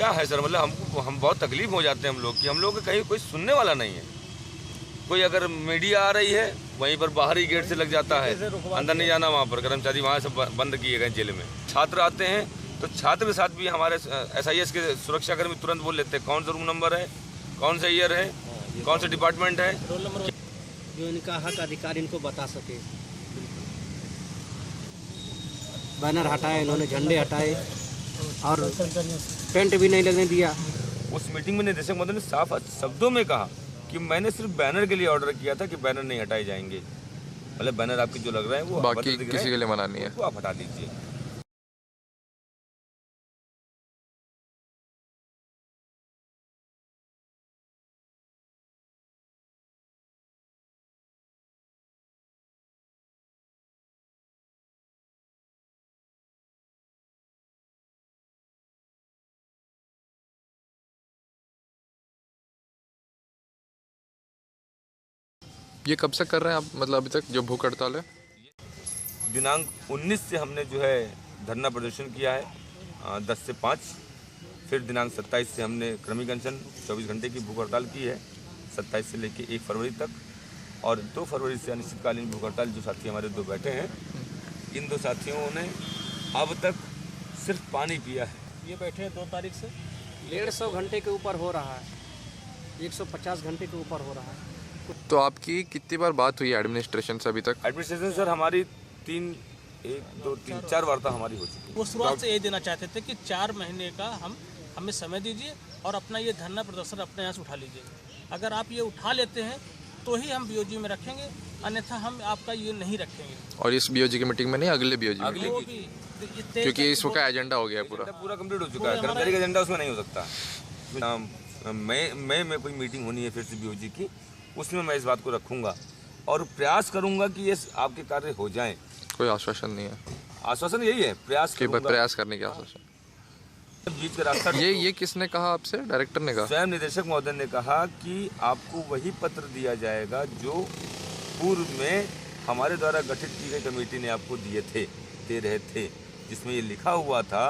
क्या है सर, मतलब हम बहुत तकलीफ हो जाते हैं हम लोग कि हम लोग कहीं कोई सुनने वाला नहीं है। कोई अगर मीडिया आ रही है वहीं पर बाहरी गेट से लग जाता है, अंदर नहीं जाना, वहाँ पर कर्मचारी वहाँ से बंद किए गए जेल में। छात्र आते हैं तो छात्र के साथ भी हमारे SIS के सुरक्षाकर्मी तुरंत बोल लेते हैं कौन सा रूम नंबर है, कौन सा ईयर है, कौन सा डिपार्टमेंट है, जो इनका हक अधिकार इनको बता सके। बैनर हटाए इन्होंने, झंडे हटाए और टेंट भी नहीं लगने दिया। उस मीटिंग में निदेशक महोदय ने साफ शब्दों में कहा कि मैंने सिर्फ बैनर के लिए ऑर्डर किया था कि बैनर नहीं हटाए जाएंगे। मतलब बैनर आपके जो लग रहे हैं वो बाकी किसी के लिए मना नहीं है, वो आप हटा दीजिए। ये कब से कर रहे हैं आप, मतलब अभी तक जो भूख हड़ताल है? दिनांक 19 से हमने जो है धरना प्रदर्शन किया है 10 से 5। फिर दिनांक 27 से हमने क्रमिक अनशन 24 घंटे की भूख हड़ताल की है, 27 से लेकर 1 फरवरी तक। और 2 फरवरी से अनिश्चितकालीन भूख हड़ताल जो साथी हमारे 2 बैठे हैं, इन 2 साथियों ने अब तक सिर्फ पानी पिया है। ये बैठे 2 तारीख से 150 घंटे के ऊपर हो रहा है, 150 घंटे के ऊपर हो रहा है। तो आपकी कितनी बार बात हुई है एडमिनिस्ट्रेशन से अभी तक? एडमिनिस्ट्रेशन सर हमारी 1 2 3 4 वार्ता हमारी हो चुकी है। वो शुरुआत से ये देना चाहते थे कि 4 महीने का हमें समय दीजिए और अपना ये धरना प्रदर्शन अपने यहाँ से उठा लीजिए। अगर आप ये उठा लेते हैं तो ही हम BOG में रखेंगे, अन्यथा हम आपका ये नहीं रखेंगे। और इस BOG की मीटिंग में नहीं, अगले BOG में? अगले वो की, भी क्योंकि इसका एजेंडा हो गया है पूरा कंप्लीट हो चुका है। कर्मचारी का एजेंडा उसमें नहीं हो सकता। मई में कोई मीटिंग होनी है फिर से BOG की, उसमें मैं इस बात को रखूंगा और प्रयास करूंगा कि ये आपके कार्य हो जाएं। कोई आश्वासन नहीं है? आश्वासन यही है, प्रयास कि करूंगा। प्रयास करने के आश्वासन। बीच का रास्ता ये किसने कहा आपसे? डायरेक्टर ने कहा? स्वयं निदेशक महोदय ने कहा कि आपको वही पत्र दिया जाएगा जो पूर्व में हमारे द्वारा गठित की गई कमेटी ने आपको दे रहे थे, जिसमें ये लिखा हुआ था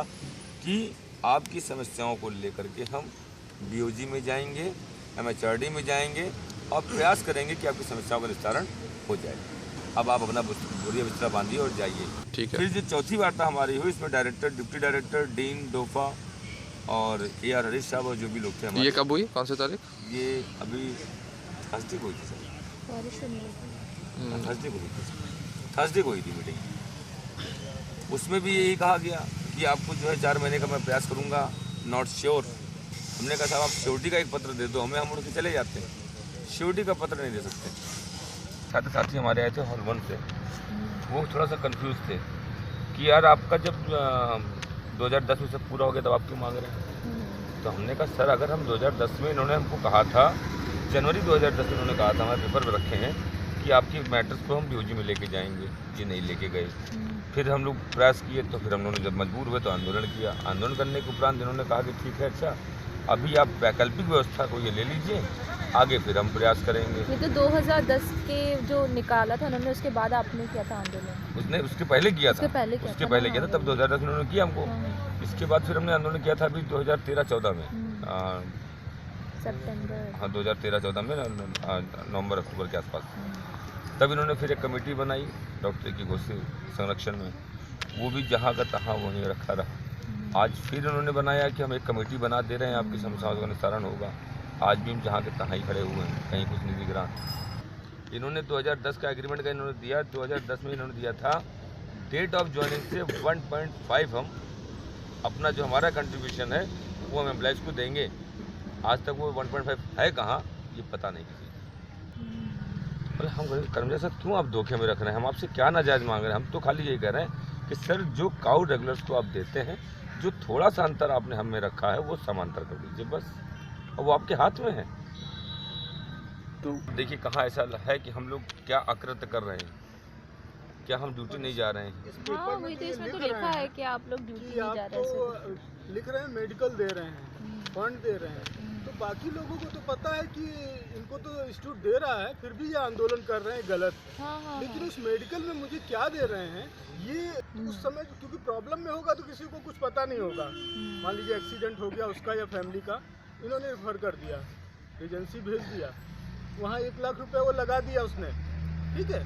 कि आपकी समस्याओं को लेकर के हम BOG में जाएंगे, MHRD में जाएंगे और प्रयास करेंगे कि आपकी समस्याओं का निस्तारण हो जाए। अब आप अपना बोरिया बिस्तरा बांधिए और जाइए। ठीक है। फिर जो चौथी वार्ता हमारी हुई, इसमें डायरेक्टर, डिप्टी डायरेक्टर, डीन, डोफा और AR हरीश साहब और जो भी लोग थे हमारे। ये कब हुई, कौन सी तारीख? ये अभी थर्सडे को हुई थी सर, थर्सडे को हुई थी मीटिंग। उसमें भी यही कहा गया कि आपको जो है 4 महीने का मैं प्रयास करूँगा, नॉट श्योर। हमने कहा साहब आप श्योरिटी का एक पत्र दे दो हमें, हम उड़ के चले जाते हैं, श्योरिटी का पत्र नहीं दे सकते। साथी हमारे आए थे हॉल 1 से, वो थोड़ा सा कंफ्यूज थे कि यार आपका जब 2010 में सब पूरा हो गया तब आप क्यों मांग रहे हैं। तो हमने कहा सर अगर हम 2010 में, इन्होंने हमको कहा था जनवरी 2010 में इन्होंने कहा था, हमारे पेपर में रखे हैं कि आपकी मैटर्स को हम BOG में लेके जाएंगे, ये नहीं लेके गए। फिर हम लोग प्रयास किए तो फिर हम लोगों ने जब मजबूर हुए तो आंदोलन किया। आंदोलन करने के उपरांत इन्होंने कहा कि ठीक है, अच्छा अभी आप वैकल्पिक व्यवस्था को ये ले लीजिए, आगे फिर हम प्रयास करेंगे। ये तो 2010 के जो निकाला था उन्होंने, उसके बाद आपने किया था आंदोलन? उसने उसके पहले किया था, उसके पहले किया था तब 2010 में उन्होंने किया हमको। इसके बाद फिर हमने आंदोलन किया था अभी 2013-14 में, सितंबर, हाँ 2013-14 में, नवंबर अक्टूबर के आसपास। तब इन्होंने फिर एक कमेटी बनाई डॉक्टर की घोषी संरक्षण में, वो भी जहाँ का तहाँ वहीं रखा रहा। आज फिर उन्होंने बनाया कि हम एक कमेटी बना दे रहे हैं, आपकी समस्याओं का निस्तारण होगा। आज भी हम जहाँ के तहाँ ही खड़े हुए हैं, कहीं कुछ नहीं दिख रहा। इन्होंने 2010 का एग्रीमेंट का इन्होंने दिया, 2010 में इन्होंने दिया था डेट ऑफ ज्वाइनिंग से 1.5 हम अपना जो हमारा कंट्रीब्यूशन है वो हम एम्प्लॉइज को देंगे। आज तक वो 1.5 है कहाँ, ये पता नहीं किसी। मतलब हम कर्मचारी साहब क्यों आप धोखे में रख रहे हैं, हम आपसे क्या नाजायज़ मांग रहे हैं। हम तो खाली यही कह रहे हैं कि सर जो काउ रेगुलर्स को आप देते हैं, जो थोड़ा सा अंतर आपने हम में रखा है वो समांतर कर दीजिए बस, और वो आपके हाथ में है। तो देखिए कहाँ ऐसा है कि हम लोग क्या अकृत्य कर रहे हैं, क्या हम ड्यूटी नहीं जा रहे हैं। हाँ वही तो, इसमें तो लिखा है कि आप लोग ड्यूटी नहीं जा रहे हैं। लिख रहे हैं मेडिकल दे रहे हैं, फंड दे रहे हैं, तो बाकी लोगों को तो पता है कि इनको तो इंस्टीट्यूट दे रहा है, फिर भी ये आंदोलन कर रहे हैं गलत। हाँ। लेकिन उस मेडिकल में मुझे क्या दे रहे हैं ये उस समय, क्योंकि प्रॉब्लम में होगा तो किसी को कुछ पता नहीं होगा। मान लीजिए एक्सीडेंट हो गया उसका या फैमिली का, इन्होंने रेफर कर दिया, एजेंसी भेज दिया, वहाँ 1 लाख रुपए वो लगा दिया उसने, ठीक है।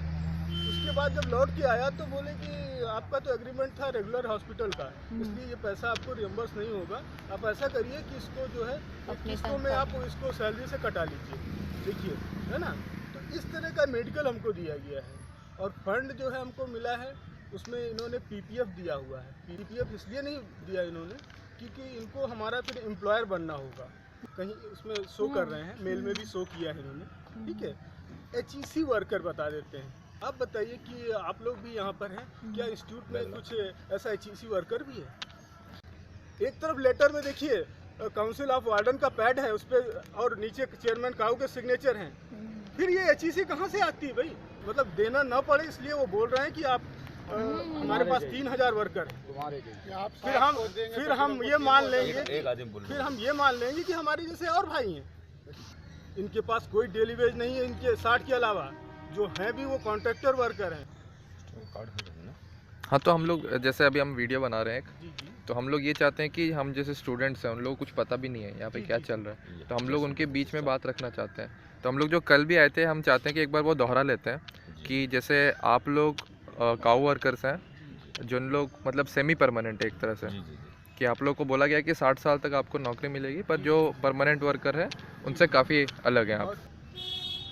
उसके बाद जब लौट के आया तो बोले कि आपका तो एग्रीमेंट था रेगुलर हॉस्पिटल का, इसलिए ये पैसा आपको रियम्बर्स नहीं होगा, आप ऐसा करिए कि इसको जो है किस्तों में आप इसको सैलरी से कटा लीजिए, देखिए, है ना। तो इस तरह का मेडिकल हमको दिया गया है, और फंड जो है हमको मिला है उसमें इन्होंने पीपीएफ दिया हुआ है। पीपीएफ इसलिए नहीं दिया इन्होंने क्योंकि इनको हमारा फिर एम्प्लॉयर बनना होगा, कहीं उसमें शो कर रहे हैं, मेल में भी शो किया है इन्होंने, ठीक है। एचईसी वर्कर बता देते हैं। आप बताइए कि आप लोग भी यहाँ पर हैं, क्या इंस्टीट्यूट में कुछ ऐसा एचईसी वर्कर भी है? एक तरफ लेटर में देखिए काउंसिल ऑफ वार्डन का पैड है उस पर, और नीचे चेयरमैन काऊ के सिग्नेचर हैं। फिर ये एचईसी कहाँ से आती है भाई? मतलब देना ना पड़े इसलिए वो बोल रहे हैं कि आप हमारे पास 3000 वर्कर हैं। फिर हम ये मान लेंगे, फिर हम ये मान लेंगे कि हमारे जैसे और भाई हैं, इनके पास कोई डेली वेज नहीं है, इनके 60 के अलावा जो हैं भी वो कॉन्ट्रैक्टर वर्कर हैं। हाँ, तो हम लोग जैसे अभी हम वीडियो बना रहे हैं तो हम लोग ये चाहते हैं कि हम जैसे स्टूडेंट्स हैं उन लोगों को कुछ पता भी नहीं है यहाँ पे क्या चल रहा है, तो हम लोग उनके बीच में बात रखना चाहते हैं। तो हम लोग जो कल भी आए थे, हम चाहते हैं कि एक बार वो दोहरा लेते हैं कि जैसे आप लोग काऊ वर्कर्स हैं, जिन लोग मतलब सेमी परमानेंट है एक तरह से, कि आप लोग को बोला गया कि 60 साल तक आपको नौकरी मिलेगी, पर जो परमानेंट वर्कर है उनसे काफ़ी अलग हैं आप।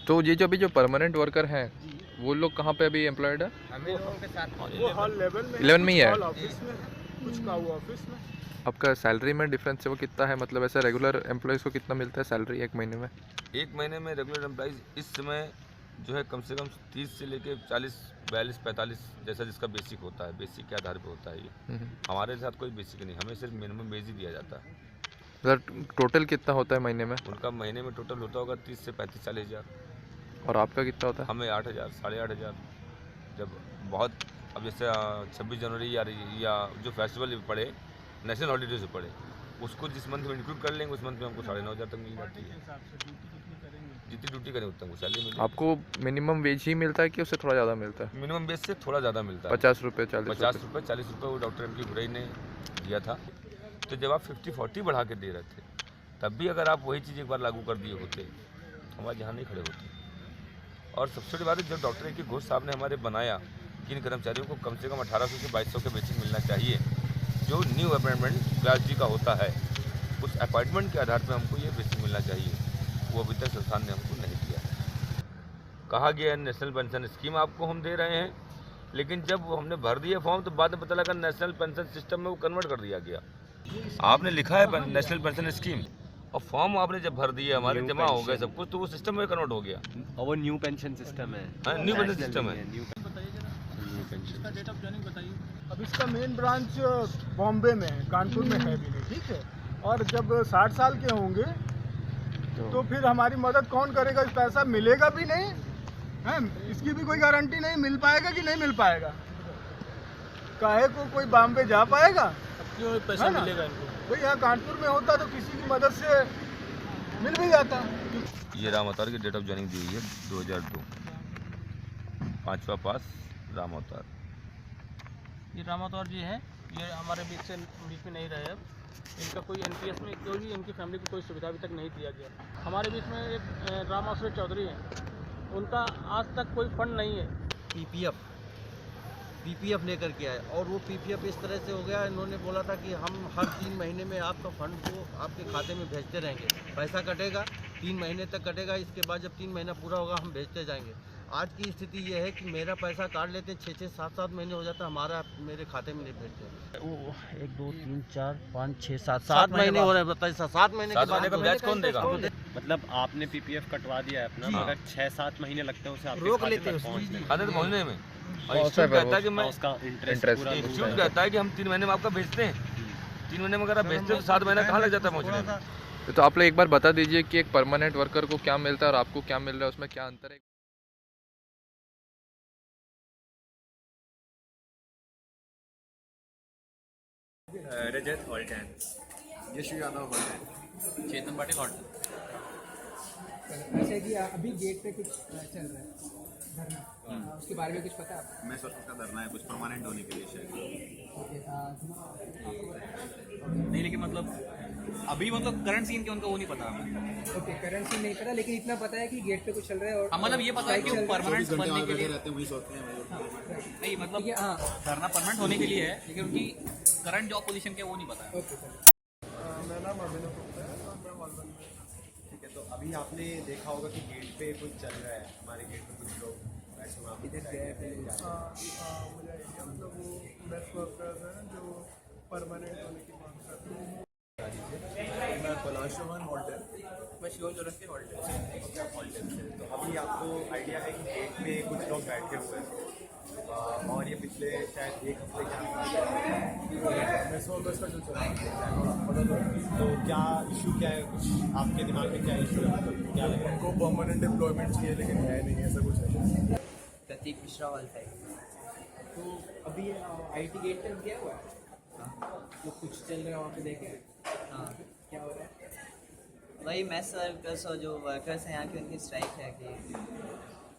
तो ये जो अभी जो परमानेंट वर्कर हैं वो लोग कहाँ पे अभी एम्प्लॉयड है? वो हॉल 11 में ही है। ऑफिस में, कुछ काऊ ऑफिस में। आपका सैलरी में डिफरेंस है वो कितना है? मतलब ऐसे रेगुलर एम्प्लॉयज़ को कितना मिलता है सैलरी एक महीने में? एक महीने में रेगुलर एम्प्लॉइज इस समय जो है कम से कम 30 से लेके 40, 42, 45 जैसा जिसका बेसिक होता है, बेसिक के आधार पे होता है ये। हमारे साथ कोई बेसिक नहीं, हमें सिर्फ मिनिमम वेज ही दिया जाता है। सर टोटल कितना होता है महीने में? उनका महीने में टोटल होता होगा 30 से 35, 40 हज़ार। और आपका कितना होता है? हमें 8,000, 8,500। जब बहुत, अब जैसे 26 जनवरी या जो फेस्टिवल पड़े, नेशनल हॉलीडे से पड़े, उसको जिस मंथ में इंक्लूड कर लेंगे उस मंथ में हमको 9,500 तक मिल जाती है। जितनी ड्यूटी करें उतना वो सैलरी मिलती है। आपको मिनिमम वेज ही मिलता है कि उससे थोड़ा ज़्यादा मिलता है? मिनिमम बेस से थोड़ा ज़्यादा मिलता है, 50 रुपये, 40 रुपये, 40 रुपये वो डॉक्टर एम.के. गुरई ने दिया था। तो जब आप 50-40 बढ़ा के दे रहे थे, तब भी अगर आप वही चीज़ एक बार लागू कर दिए होते, हमारे यहाँ नहीं खड़े होते। और सबसे बड़ी बात है, जब डॉक्टर ए.के. घोष साहब ने हमारे बनाया कि इन कर्मचारियों को कम से कम 1800 से 2200 के बेसिक मिलना चाहिए, जो न्यू अपॉइंटमेंट व्यास जी का होता है, उस अपॉइंटमेंट के आधार पर हमको ये बेसिक मिलना चाहिए, वो अभी तक संस्थान ने हमको नहीं दिया है। कहा गया है नेशनल पेंशन स्कीम आपको हम दे रहे हैं, लेकिन जब हमने भर दिया फॉर्म तो बाद में पता लगा नेशनल पेंशन सिस्टम में वो कन्वर्ट कर दिया गया। आपने लिखा है नेशनल पेंशन स्कीम, और फॉर्म आपने जब भर दिए, हमारे जमा हो गए सब कुछ, तो वो सिस्टम में कन्वर्ट हो गया। और वो न्यू पेंशन सिस्टम है। हाँ, न्यू पेंशन सिस्टम है। इसका डेट ऑफ जॉइनिंग बताइए। अब इसका मेन ब्रांच बॉम्बे में है, कानपुर में है भी नहीं, ठीक है। और जब 60 साल के होंगे तो फिर हमारी मदद कौन करेगा? इस पैसा मिलेगा भी नहीं है, इसकी भी कोई गारंटी नहीं, मिल पाएगा कि नहीं मिल पाएगा। काहे को कोई बॉम्बे जा पाएगा? क्यों पैसा मिलेगा इनको? कोई यहाँ कानपुर में होता तो किसी की मदद से मिल भी जाता। ये राम अवतार की डेट ऑफ जॉइनिंग दी हुई है 2002, 5वां पास राम अवतार। ये रामातौर जी हैं, ये हमारे बीच में नहीं रहे अब। इनका कोई एनपीएस में कोई भी इनकी फैमिली को कोई सुविधा अभी तक नहीं दिया गया। हमारे बीच में एक राम आश्रय चौधरी हैं, उनका आज तक कोई फंड नहीं है। पीपीएफ लेकर के आए, और वो पीपीएफ इस तरह से हो गया, इन्होंने बोला था कि हम हर 3 महीने में आपका फंड को आपके खाते में भेजते रहेंगे, पैसा कटेगा 3 महीने तक कटेगा, इसके बाद जब 3 महीना पूरा होगा हम भेजते जाएंगे। आज की स्थिति ये है कि मेरा पैसा काट लेते हैं, 6-6, 7-7 महीने हो जाता है, हमारा मेरे खाते में नहीं भेजते। वो 1, 2, 3, 4, 5, 6, 7 महीने हो रहे हैं, बताइए 7 महीने के बाद ब्याज कौन देगा? मतलब आपने पीपीएफ कटवा दिया है अपना, मगर 6-7 महीने लगते हैं उसे आपके रोक खाते लेते हैं तक पहुंचने में। खाते पहुँचने में। और इंस्टीट्यूट कहता है कि मैं, उसका इंटरेस्ट इंस्टीट्यूट कहता है कि हम 3 महीने में आपका भेजते हैं। 3 महीने में अगर आप भेजते हो तो 7 महीना कहाँ लग जाता है पहुँचने में? तो आप लोग एक बार बता दीजिए कि एक परमानेंट वर्कर को क्या मिलता है और आपको क्या मिल रहा है, उसमें क्या अंतर है? रजत हॉल्टन। यशु यादव हॉल्टन। चेतन पाटिल होटल। अच्छा कि अभी गेट पे कुछ चल रहा है धरना, उसके बारे में कुछ पता है आपको? मैं सोच का धरना है कुछ परमानेंट होने के लिए शायद। नहीं लेकिन मतलब अभी मतलब करंट सीन क्या उनका वो नहीं पता हमें। ओके, करंट सीन नहीं पता, लेकिन इतना पता है कि गेट पे कुछ चल रहा है और हाँ मतलब ये पता है कि वो परमानेंट बनने के लिए रहते हैं वही सोचते हैं नहीं मतलब हाँ धरना परमानेंट होने के लिए है, लेकिन उनकी करंट जॉब पोजीशन क्या वो नहीं पता है। Okay sir. मेरा नाम अभिनव गुप्ता है और मैं हॉलमैन हूँ। ठीक है, तो अभी आपने देखा होगा कि गेट पे कुछ चल रहा है, हमारे गेट पे कुछ लोग ऐसे वहाँ पे मुझे आइडिया मतलब वो बेस्ट वर्कर्स हैं जो परमानेंट होने की मांग करते हैं। मैं पलाशवन हॉल्टर, मैं शिवम चौरस्ते हॉल्टर। हॉल्टर से। तो अभी आपको आइडिया है कि गेट पे कुछ लोग बैठे हुए हैं और ये पिछले शायद एक हफ्ते के आसपास बेस्ट वर्कर्स का जो चला तो क्या इशू क्या है, कुछ आपके दिमाग में क्या इशू है, मतलब क्या लग रहा है? उनको परमानेंट एम्प्लॉयमेंट चाहिए लेकिन है नहीं, ऐसा कुछ है। प्रतीक मिश्रा हॉल साइड। तो अभी IT गेट पर क्या हुआ है? जो कुछ चल रहा है वहाँ पे देखे? हाँ, क्या हो रहा है? वही मैथ्स वर्कर्स और जो वर्कर्स हैं यहाँ की, उनकी स्ट्राइक है कि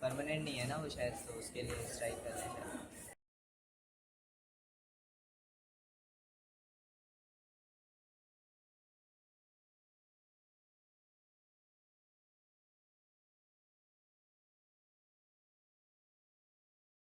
परमानेंट नहीं है ना वो शायद, तो उसके लिए स्ट्राइक कर रहे हैं।